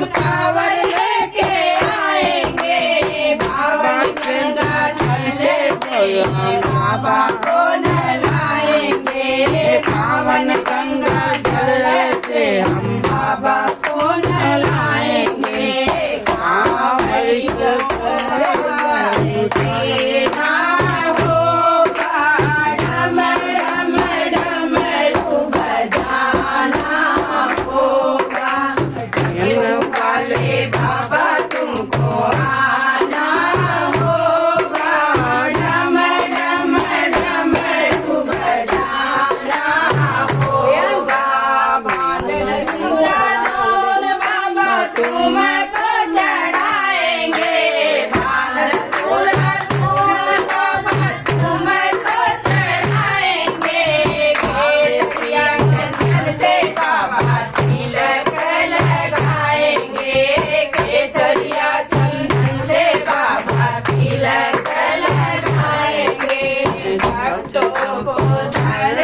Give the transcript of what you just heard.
कांवर लेके आएंगे, पावन गंगा जल से हम बाबा को नहलाएंगे, पावन गंगा जल से हम बाबा को नहलाएंगे। कांवर देना होगा, डम डम डमरू बजाना होगा, डमरू वाले बाबा तुमको आना होगा, डम डम डमरू बजाना होगा। बादल चूड़ानोर बाबा तुमको चढ़ाएंगे, बादल चूड़ानोर बाबा तुमको चढ़ाएंगे, केसरिया चंदन से बाबा तिलक लगाएंगे, केसरिया चंदन से बाबा तिलक लगाएंगे। भक्तों को सर